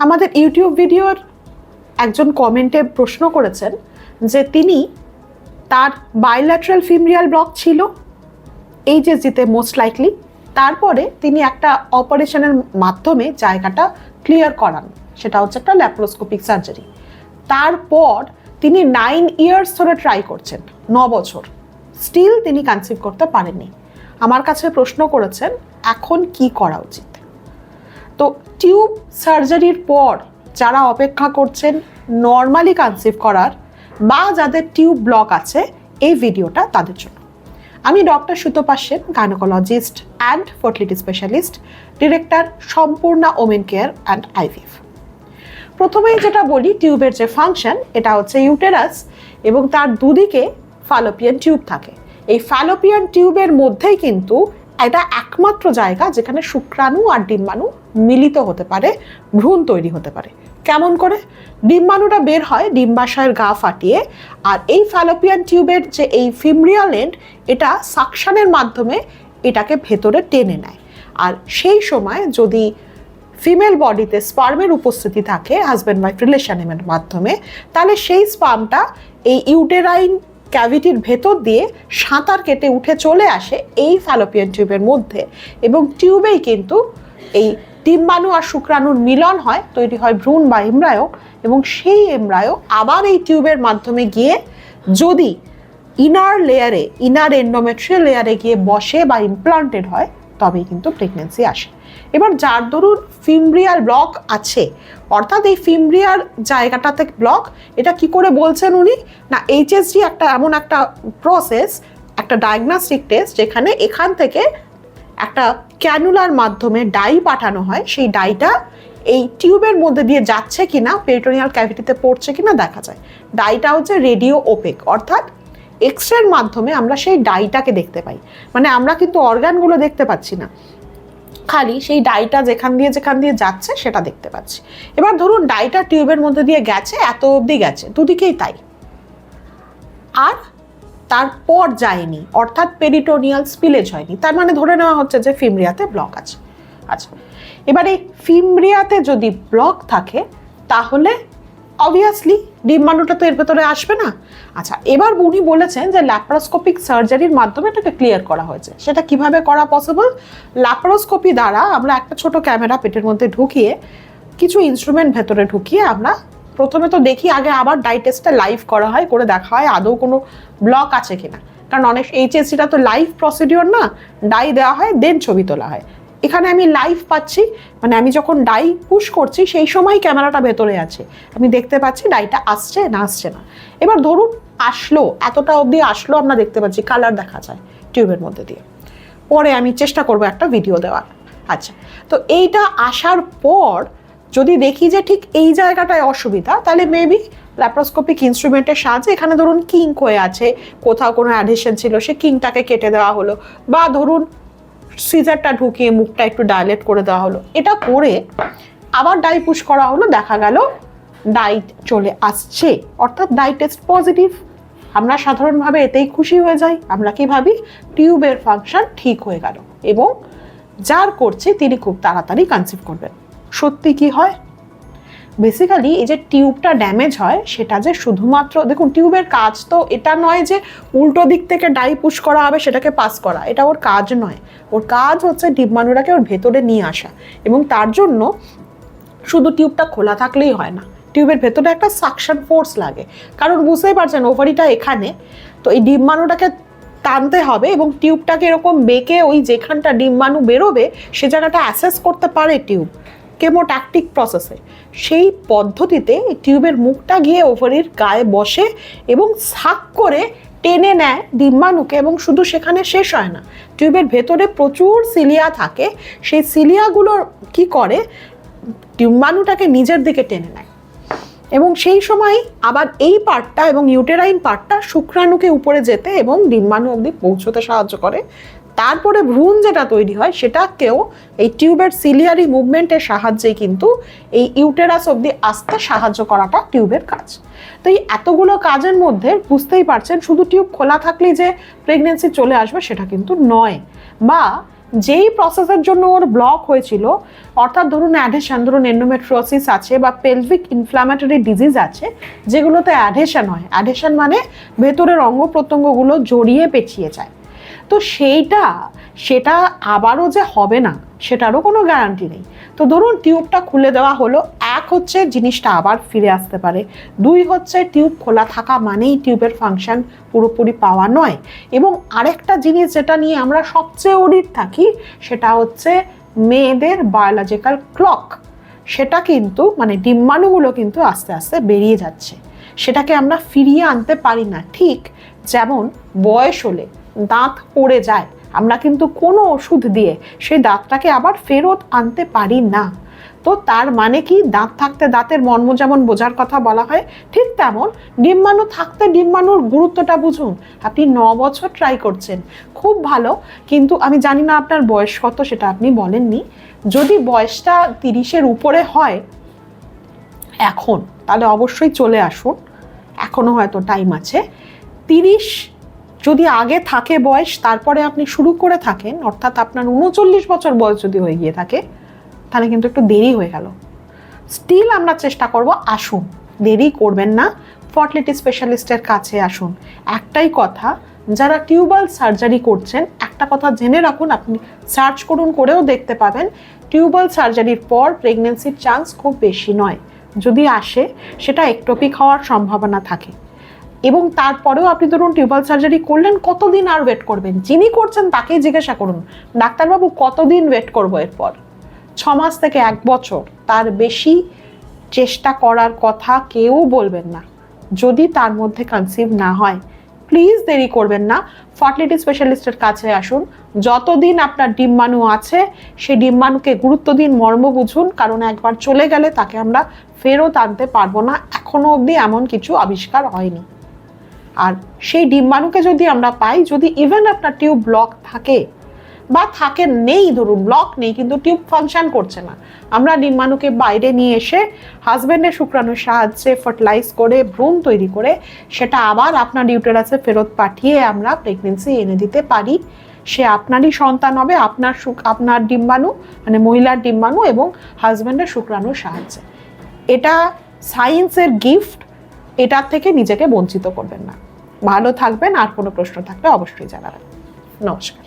আমাদের ইউটিউব ভিডিওর একজন কমেন্টে প্রশ্ন করেছেন যে তিনি তার বাইল্যাটারাল ফিমরিয়াল ব্লক ছিল এইচএসজিতে মোস্ট লাইকলি, তারপরে তিনি একটা অপারেশনের মাধ্যমে জায়গাটা ক্লিয়ার করান, সেটা হচ্ছে একটা ল্যাপ্রোস্কোপিক সার্জারি। তারপর তিনি 9 ইয়ার্স ধরে ট্রাই করছেন, 9 বছর, স্টিল তিনি কনসিভ করতে পারেননি। আমার কাছে প্রশ্ন করেছেন এখন কি করা উচিত। তো টিউব সার্জারির পর যারা অপেক্ষা করছেন নর্মালি কনসিভ করার বা যাদের টিউব ব্লক আছে, এই ভিডিওটা তাদের জন্য। আমি doctor Sutapa Sen, gynaecologist and fertility specialist, director Sampurna women care and IVF. প্রথমেই যেটা বলি, টিউবের যে ফাংশন, এটা হচ্ছে ইউটেরাস এবং তার দুদিকে ফ্যালোপিয়ান টিউব থাকে। এই ফ্যালোপিয়ান টিউবের মধ্যেই কিন্তু এটা একমাত্র জায়গা যেখানে শুক্রাণু আর ডিম্বাণু মিলিত হতে পারে, ভ্রূণ তৈরি হতে পারে। কেমন করে? ডিম্বাণুটা বের হয় ডিম্বাশয়ের গা ফাটিয়ে, আর এই ফ্যালোপিয়ান টিউবের যে এই ফিমরিয়াল এন্ড, এটা সাকশনের মাধ্যমে এটাকে ভেতরে টেনে নেয়। আর সেই সময় যদি ফিমেল বডিতে স্পার্মের উপস্থিতি থাকে হাজব্যান্ড ওয়াইফ রিলেশনের মাধ্যমে, তাহলে সেই স্পার্মটা এই ইউটেরাইন ক্যাভিটির ভেতর দিয়ে সাঁতার কেটে উঠে চলে আসে এই ফ্যালোপিয়ান টিউবের মধ্যে, এবং টিউবেই কিন্তু এই ডিম্বাণু আর শুক্রাণুর মিলন হয়, তৈরি হয় ভ্রূণ বা এমব্রায়ো, এবং সেই এমব্রায়ো আবার এই টিউবের মাধ্যমে গিয়ে যদি ইনার লেয়ারে, ইনার এন্ডোমেট্রিয়াল লেয়ারে গিয়ে বসে বা ইমপ্লান্টেড হয়, তবেই কিন্তু প্রেগনেন্সি আসে। এবার যার ধরুন ফিমব্রিয়াল ব্লক আছে, অর্থাৎ এই ফিমব্রিয়ার জায়গাটাতে ব্লক, এটা কি করে বলছেন উনি? না, এইচএসজি একটা এমন একটা প্রসেস, একটা ডায়াগনস্টিক টেস্ট, যেখানে এখান থেকে একটা ক্যানুলার মাধ্যমে ডাই পাঠানো হয়, সেই ডাইটা এই টিউবের মধ্যে দিয়ে যাচ্ছে কিনা, পেরিটোনিয়াল ক্যাভিটিতে পড়ছে কিনা দেখা যায়। ডাইটা হচ্ছে রেডিও ওপেক, অর্থাৎ এক্সরের মাধ্যমে আমরা সেই ডাইটাকে দেখতে পাই। মানে আমরা কিন্তু অর্গানগুলো দেখতে পাচ্ছি না, খালি সেই ডাইটা যেখান দিয়ে যাচ্ছে সেটা দেখতে পাচ্ছি। এবার ধরুন ডাইটা টিউবের মধ্যে দিয়ে গেছে, এত অবধি গেছে, দুদিকেই তাই, আর তারপর যায়নি, অর্থাৎ পেরিটোনিয়াল স্পিলেজ হয়নি, তার মানে ধরে নেওয়া হচ্ছে যে ফিমরিয়াতে ব্লক আছে। আচ্ছা, এবার এই ফিমরিয়াতে যদি ব্লক থাকে তাহলে অবভিয়াসলি ডিম্বাণুটা তো এর ভেতরে আসবে না। আচ্ছা, এবার উনি বলেছেন যে ল্যাপ্রোস্কোপিক সার্জারির মাধ্যমে এটাকে ক্লিয়ার করা হয়েছে। সেটা কিভাবে করা পসিবল? ল্যাপ্রোস্কোপি দ্বারা আমরা একটা ছোট ক্যামেরা পেটের মধ্যে ঢুকিয়ে, কিছু ইনস্ট্রুমেন্ট ভেতরে ঢুকিয়ে আমরা প্রথমে তো দেখি, আগে আবার ডাই টেস্টটা লাইভ করা হয়, করে দেখা হয় আদৌ কোনো ব্লক আছে কিনা, কারণ অনেক এইচএসসিটা তো লাইভ প্রসিডিওর না, ডাই দেওয়া হয় দেন ছবি তোলা হয়। এখানে আমি লাইভ পাচ্ছি, মানে আমি যখন ডাই পুশ করছি সেই সময় ক্যামেরাটা ভেতরে আছে, আমি দেখতে পাচ্ছি ডাইটা আসছে না আসছে না। এবার ধরুন আসলো, এতটা অবধি আসলো, আমরা দেখতে পাচ্ছি, কালার দেখা যায় টিউবের মধ্যে দিয়ে। পরে আমি চেষ্টা করব একটা ভিডিও দেওয়ার। আচ্ছা, তো এইটা আসার পর যদি দেখি যে ঠিক এই জায়গাটায় অসুবিধা, তাহলে মেবি ল্যাপ্রোস্কোপিক ইনস্ট্রুমেন্টের সাহায্যে, এখানে ধরুন কিঙ্ক হয়ে আছে, কোথাও কোনো অ্যাডহেশন ছিল, সে কিঙ্কটাকে কেটে দেওয়া হলো, বা ধরুন সিজারটা ঢুকিয়ে মুখটা একটু ডাইলেট করে দেওয়া হলো, এটা করে আবার ডাই পুশ করা হলো, দেখা গেল ডাই চলে আসছে, অর্থাৎ ডাই টেস্ট পজিটিভ। আমরা সাধারণভাবে এতেই খুশি হয়ে যাই, আমরা কি ভাবি টিউবের ফাংশন ঠিক হয়ে গেল, এবং যার করছে তিনি খুব তাড়াতাড়ি কনসিভ করবেন। সত্যি কি হয়? বেসিক্যালি এই যে টিউবটা ড্যামেজ হয়, সেটা যে শুধুমাত্র, দেখুন টিউবের কাজ তো এটা নয় যে উল্টো দিক থেকে ডাই পুশ করা হবে সেটাকে পাস করা, এটা ওর কাজ নয়। ওর কাজ হচ্ছে ডিম্বাণুটাকে ওর ভেতরে নিয়ে আসা, এবং তার জন্য শুধু টিউবটা খোলা থাকলেই হয় না, টিউবের ভেতরে একটা সাকশন ফোর্স লাগে, কারণ বুঝতেই পারছেন ওভারিটা এখানে, তো এই ডিম্বাণুটাকে টানতে হবে, এবং টিউবটাকে এরকম বেঁকে ওই যেখানটা ডিম্বাণু বেরোবে সে জায়গাটা অ্যাসেস করতে পারে টিউব কেমোট্যাকটিক প্রসেসে। সেই পদ্ধতিতে টিউবের মুখটা গিয়ে ওভারির গায়ে বসে এবং সাক করে টেনে নেয় ডিম্বাণুকে, এবং শুধু সেখানে শেষ হয় না, টিউবের ভেতরে প্রচুর সিলিয়া থাকে, সেই সিলিয়াগুলো কি করে ডিম্বাণুটাকে নিজের দিকে টেনে নেয়, এবং সেই সময় আবার এই পার্টটা এবং ইউটেরাইন পার্টটা শুক্রাণুকে উপরে যেতে এবং ডিম্বাণু অবধি পৌঁছতে সাহায্য করে। তারপরে ভ্রূণ যেটা তৈরি হয় সেটাকেও এই টিউবের সিলিয়ারি মুভমেন্টের সাহায্যে কিন্তু এই ইউটেরাস অবধি আসতে সাহায্য করাটা টিউবের কাজ। তো এই এতগুলো কাজের মধ্যে বুঝতেই পারছেন শুধু টিউব খোলা থাকলেই যে প্রেগনেন্সি চলে আসবে সেটা কিন্তু নয়, বা যেই প্রসেসের জন্য ওর ব্লক হয়েছিল, অর্থাৎ ধরুন অ্যাডহেশন, ধরুন এন্ডোমেট্রিওসিস আছে বা পেলভিক ইনফ্ল্যামেটরি ডিজিজ আছে যেগুলোতে অ্যাডহেশন হয়, অ্যাডহেশন মানে ভেতরের অঙ্গ প্রত্যঙ্গগুলো জড়িয়ে পেঁচিয়ে যায়, তো সেটা আবারও যে হবে না সেটারও কোনো গ্যারান্টি নেই। তো ধরুন টিউবটা খুলে দেওয়া হলো, এক হচ্ছে জিনিসটা আবার ফিরে আসতে পারে, দুই হচ্ছে টিউব খোলা থাকা মানেই টিউবের ফাংশন পুরোপুরি পাওয়া নয়। এবং আরেকটা জিনিস যেটা নিয়ে আমরা সবচেয়ে অডিট থাকি সেটা হচ্ছে মেয়েদের বায়োলজিক্যাল ক্লক, সেটা কিন্তু মানে ডিম্বাণুগুলো কিন্তু আস্তে আস্তে বেরিয়ে যাচ্ছে, সেটাকে আমরা ফিরিয়ে আনতে পারি না। ঠিক যেমন বয়স হলে দাঁত পড়ে যায়, আমরা কিন্তু কোনো ওষুধ দিয়ে সেই দাঁতটাকে আবার ফেরত আনতে পারি না। তো তার মানে কি, দাঁত থাকতে দাঁতের মর্ম যেমন বোঝার কথা বলা হয়, ঠিক তেমন ডিম্বাণু থাকতে ডিম্বাণুর গুরুত্বটা বুঝুন। আপনি 9 বছর ট্রাই করছেন, খুব ভালো, কিন্তু আমি জানি না আপনার বয়স কত, সেটা আপনি বলেননি। যদি বয়সটা 30-এর উপরে হয় এখন, তাহলে অবশ্যই চলে আসুন, এখনও হয়তো টাইম আছে। 30 যদি আগে থাকে বয়স, তারপরে আপনি শুরু করে থাকেন, অর্থাৎ আপনার 39 বছর বয়স যদি হয়ে গিয়ে থাকে, তাহলে কিন্তু একটু দেরি হয়ে গেল। স্টিল আমরা চেষ্টা করব, আসুন, দেরি করবেন না, ফার্টিলিটি স্পেশালিস্টের কাছে আসুন। একটাই কথা, যারা টিউবাল সার্জারি করছেন একটা কথা জেনে রাখুন, আপনি সার্চ করুন, করেও দেখতে পাবেন, টিউবাল সার্জারির পর প্রেগনেন্সির চান্স খুব বেশি নয়, যদি আসে সেটা একটোপিক হওয়ার সম্ভাবনা থাকে। এবং তারপরেও আপনি ধরুন টিউবাল সার্জারি করলেন, কতদিন আর ওয়েট করবেন? যিনি করছেন তাকেই জিজ্ঞাসা করুন, ডাক্তারবাবু কতদিন ওয়েট করবো এরপর? 6 মাস থেকে 1 বছর, তার বেশি চেষ্টা করার কথা কেউ বলবেন না। যদি তার মধ্যে কনসিভ না হয়, প্লিজ দেরি করবেন না, ফার্টিলিটি স্পেশালিস্টের কাছে আসুন। যতদিন আপনার ডিম্বাণু আছে সেই ডিম্বাণুকে গুরুত্ব দিন, মর্ম বুঝুন, কারণ একবার চলে গেলে তাকে আমরা ফেরত আনতে পারবো না, এখনো অবধি এমন কিছু আবিষ্কার হয়নি। আর সেই ডিম্বাণুকে যদি আমরা পাই, যদি ইভেন আপনার টিউব ব্লক থাকে বা থাকে নেই, ধরুন ব্লক নেই কিন্তু টিউব ফাংশন করছে না, আমরা ডিম্বাণুকে বাইরে নিয়ে এসে হাজব্যান্ডের শুক্রাণুর সাহায্যে ফার্টিলাইজ করে ভ্রূণ তৈরি করে সেটা আবার আপনার ইউটেরাসে ফেরত পাঠিয়ে আমরা প্রেগনেন্সি এনে দিতে পারি। সে আপনারই সন্তান হবে, আপনার ডিম্বাণু মানে মহিলার ডিম্বাণু এবং হাজব্যান্ডের শুক্রাণুর সাহায্যে। এটা সায়েন্সের গিফট, এটার থেকে নিজেকে বঞ্চিত করবেন না। ভালো থাকবেন, আর কোনো প্রশ্ন থাকলে অবশ্যই জানাবেন। নমস্কার।